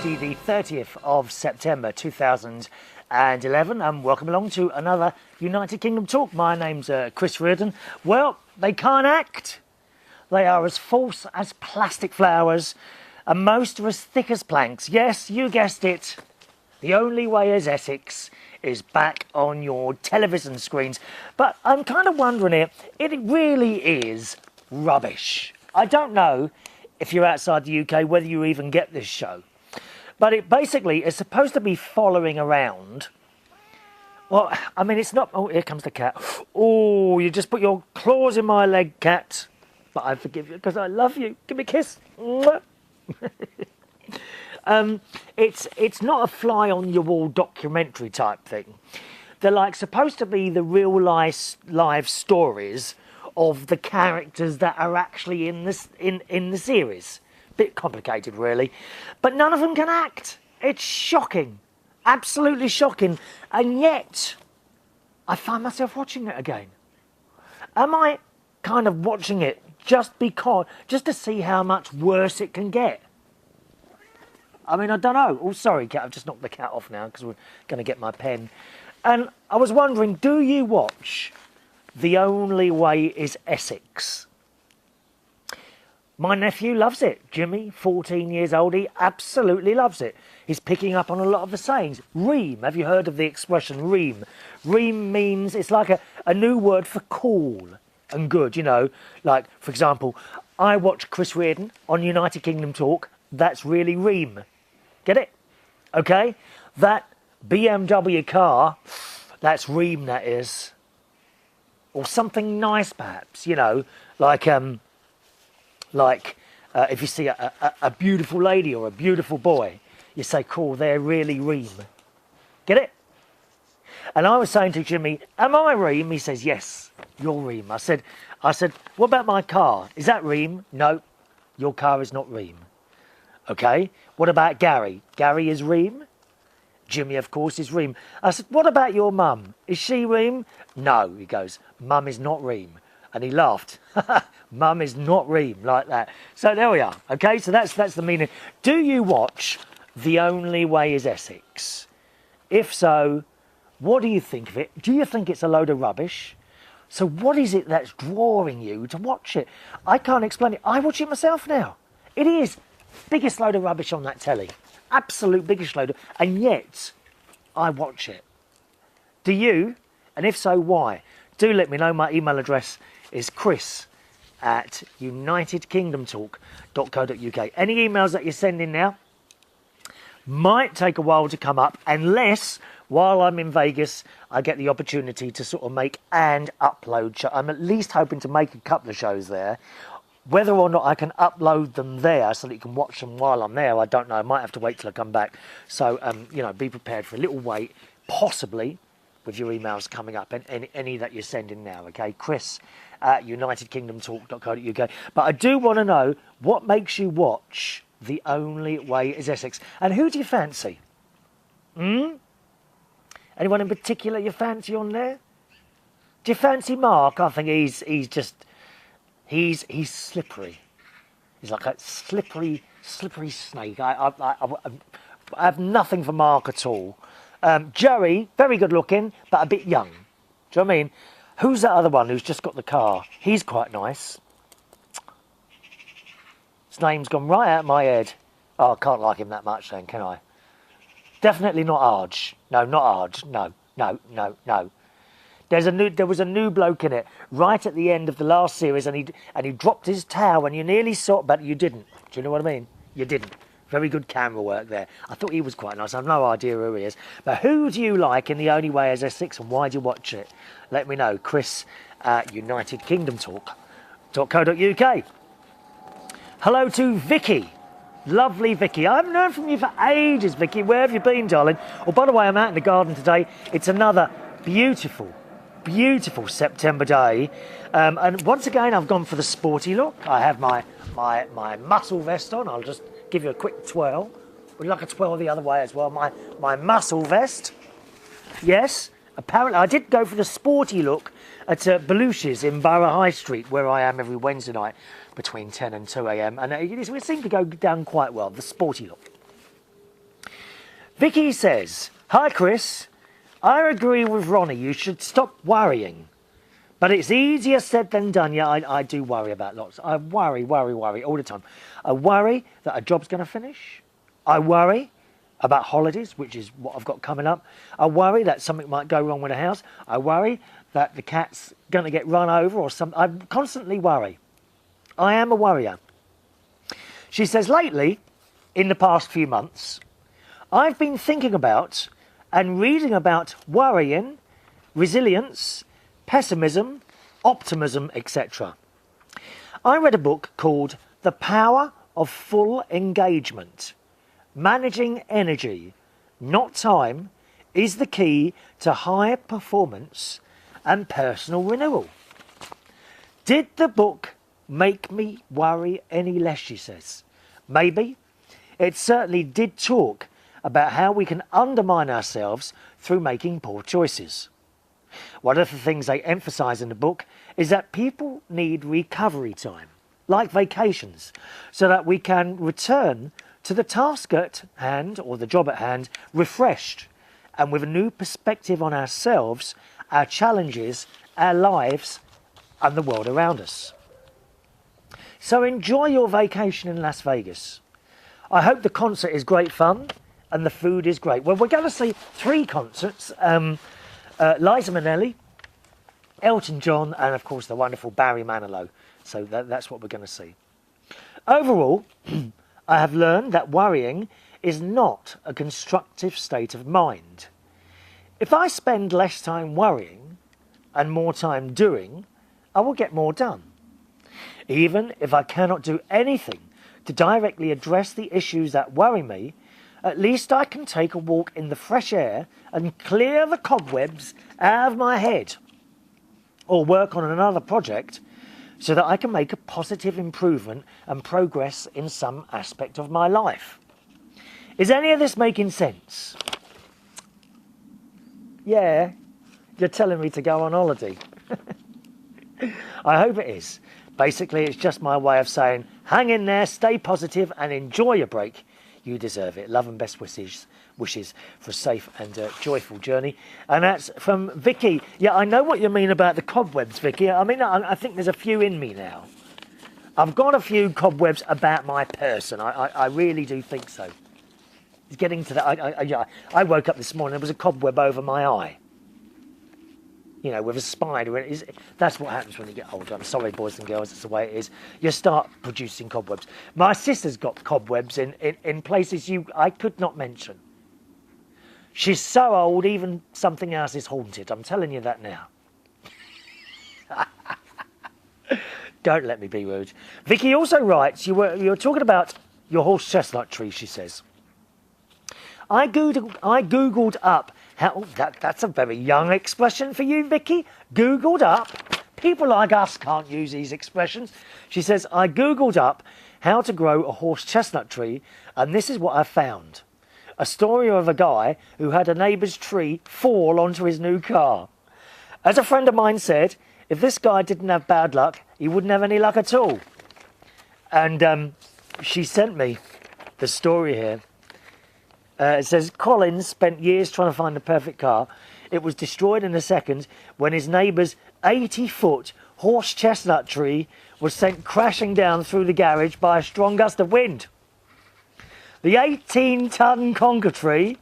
Tuesday the 30th of September 2011 and welcome along to another United Kingdom talk. My name's Chris Reardon. Well, they can't act. They are as false as plastic flowers and most are as thick as planks. Yes, you guessed it. The Only Way Is Essex is back on your television screens. But I'm kind of wondering here, it really is rubbish. I don't know if you're outside the UK whether you even get this show. But it basically is supposed to be following around. Well, I mean, it's not... Oh, here comes the cat. Oh, you just put your claws in my leg, cat. But I forgive you because I love you. Give me a kiss. It's not a fly-on-your-wall documentary type thing. They're like supposed to be the real live stories of the characters that are actually in the series. Bit complicated, really. But none of them can act. It's shocking. Absolutely shocking. And yet, I find myself watching it again. Am I kind of watching it just to see how much worse it can get? I mean, I don't know. Oh, sorry, cat. I've just knocked the cat off now because we're going to get my pen. And I was wondering, do you watch The Only Way Is Essex? My nephew loves it. Jimmy, 14 years old, he absolutely loves it. He's picking up on a lot of the sayings. Reem, have you heard of the expression reem? Reem means, it's like a new word for cool and good, you know. Like, for example, I watch Chris Reardon on United Kingdom Talk. That's really reem. Get it? Okay? That BMW car, that's reem, that is. Or something nice, perhaps, you know, like if you see a beautiful lady or a beautiful boy, you say, cool, they're really reem. Get it? And I was saying to Jimmy, am I reem? He says, yes, you're reem. I said, what about my car? Is that reem? No, your car is not reem. Okay, what about Gary? Gary is reem. Jimmy, of course, is reem. I said, what about your mum? Is she reem? No, he goes, mum is not reem. And he laughed. Mum is not reem, like that. So there we are. Okay, so that's the meaning. Do you watch The Only Way Is Essex? If so, what do you think of it? Do you think it's a load of rubbish? So what is it that's drawing you to watch it? I can't explain it. I watch it myself now. It is biggest load of rubbish on that telly. Absolute biggest load of... And yet, I watch it. Do you? And if so, why? Do let me know. My email address is chris@unitedkingdomtalk.co.uk. Any emails that you send in now might take a while to come up unless, while I'm in Vegas, I get the opportunity to sort of make and upload shows. I'm at least hoping to make a couple of shows there. Whether or not I can upload them there so that you can watch them while I'm there, I don't know. I might have to wait till I come back. So, you know, be prepared for a little wait, possibly, with your emails coming up, and any that you're sending now, okay? chris@unitedkingdomtalk.co.uk. But I do want to know what makes you watch The Only Way Is Essex. And who do you fancy? Anyone in particular you fancy on there? Do you fancy Mark? I think he's slippery. He's like a slippery snake. I have nothing for Mark at all. Joey, very good looking, but a bit young. Do you know what I mean? Who's that other one who's just got the car? He's quite nice. His name's gone right out of my head. Oh, I can't like him that much then, can I? Definitely not Arj. No, not Arj. No. There was a new bloke in it right at the end of the last series, and he dropped his towel, and you nearly saw it, but you didn't. Do you know what I mean? You didn't. Very good camera work there. I thought he was quite nice. I have no idea who he is. But who do you like in The Only Way Is Essex, and why do you watch it? Let me know. chris@unitedkingdomtalk.co.uk. Hello to Vicky. Lovely Vicky. I haven't heard from you for ages, Vicky. Where have you been, darling? Oh, by the way, I'm out in the garden today. It's another beautiful September day. And once again, I've gone for the sporty look. I have my muscle vest on. I'll just give you a quick twirl. Would you like a twirl the other way as well? My muscle vest. Yes, apparently I did go for the sporty look at Belushi's in Borough High Street, where I am every Wednesday night between 10 and 2 a.m. And it seemed to go down quite well, the sporty look. Vicky says, "Hi Chris, I agree with Ronnie, you should stop worrying. But it's easier said than done." Yeah, I do worry about lots. I worry all the time. I worry that a job's going to finish. I worry about holidays, which is what I've got coming up. I worry that something might go wrong with the house. I worry that the cat's going to get run over or something. I constantly worry. I am a worrier. She says, lately, in the past few months, I've been thinking about and reading about worrying, resilience, pessimism, optimism, etc. I read a book called The Power of Full Engagement. Managing energy, not time, is the key to high performance and personal renewal. Did the book make me worry any less, she says? Maybe. It certainly did talk about how we can undermine ourselves through making poor choices. One of the things they emphasise in the book is that people need recovery time, like vacations, so that we can return to the task at hand or the job at hand refreshed and with a new perspective on ourselves, our challenges, our lives and the world around us. So enjoy your vacation in Las Vegas. I hope the concert is great fun and the food is great. Well, we're going to see 3 concerts. Liza Minnelli, Elton John and of course the wonderful Barry Manilow. So that's what we're going to see. Overall, I have learned that worrying is not a constructive state of mind. If I spend less time worrying and more time doing, I will get more done. Even if I cannot do anything to directly address the issues that worry me, at least I can take a walk in the fresh air and clear the cobwebs out of my head, or work on another project so that I can make a positive improvement and progress in some aspect of my life. Is any of this making sense? Yeah, you're telling me to go on holiday. I hope it is. Basically, it's just my way of saying, hang in there, stay positive and enjoy your break. You deserve it. Love and best wishes for a safe and joyful journey. And that's from Vicky. Yeah, I know what you mean about the cobwebs, Vicky. I mean, I think there's a few in me now. I've got a few cobwebs about my person. I really do think so. It's getting to that. I woke up this morning, there was a cobweb over my eye. You know, with a spider. That's what happens when you get older. I'm sorry, boys and girls, it's the way it is. You start producing cobwebs. My sister's got cobwebs in places I could not mention. She's so old, even something else is haunted. I'm telling you that now. Don't let me be rude. Vicky also writes, you were talking about your horse chestnut tree, she says. I googled up how... That's a very young expression for you, Vicky. Googled up. People like us can't use these expressions. She says, I googled up how to grow a horse chestnut tree, and this is what I found. A story of a guy who had a neighbour's tree fall onto his new car. As a friend of mine said, if this guy didn't have bad luck, he wouldn't have any luck at all. And she sent me the story here. It says, Collins spent years trying to find the perfect car. It was destroyed in a second when his neighbour's 80-foot horse chestnut tree was sent crashing down through the garage by a strong gust of wind. The 18-ton conker tree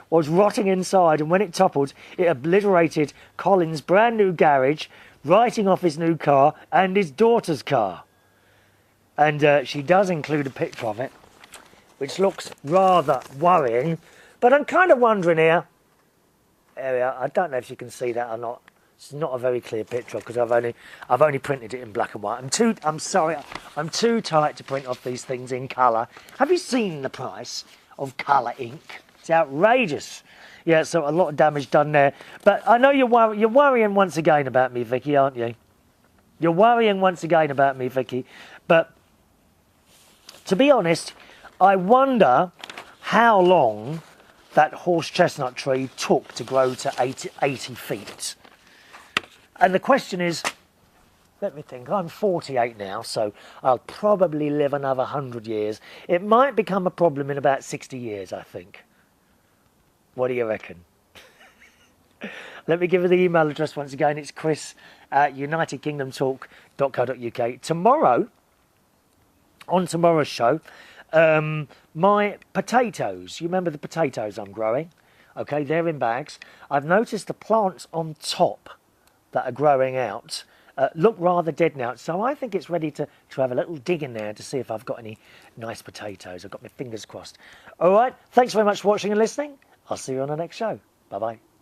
was rotting inside, and when it toppled, it obliterated Collins' brand new garage, writing off his new car and his daughter's car. And she does include a picture of it, which looks rather worrying. But I'm kind of wondering here, I don't know if you can see that or not. It's not a very clear picture because I've only printed it in black and white. I'm sorry, I'm too tight to print off these things in colour. Have you seen the price of colour ink? It's outrageous. Yeah, so a lot of damage done there. But I know you're worrying once again about me, Vicky, aren't you? You're worrying once again about me, Vicky. But to be honest, I wonder how long that horse chestnut tree took to grow to 80 feet. And the question is, let me think, I'm 48 now, so I'll probably live another 100 years. It might become a problem in about 60 years, I think. What do you reckon? Let me give you the email address once again. It's chris@unitedkingdomtalk.co.uk. Tomorrow, on tomorrow's show, my potatoes, you remember the potatoes I'm growing? Okay, they're in bags. I've noticed the plants on top that are growing out look rather dead now, so I think it's ready to have a little dig in there to see if I've got any nice potatoes. I've got my fingers crossed. All right, thanks very much for watching and listening. I'll see you on the next show. Bye-bye.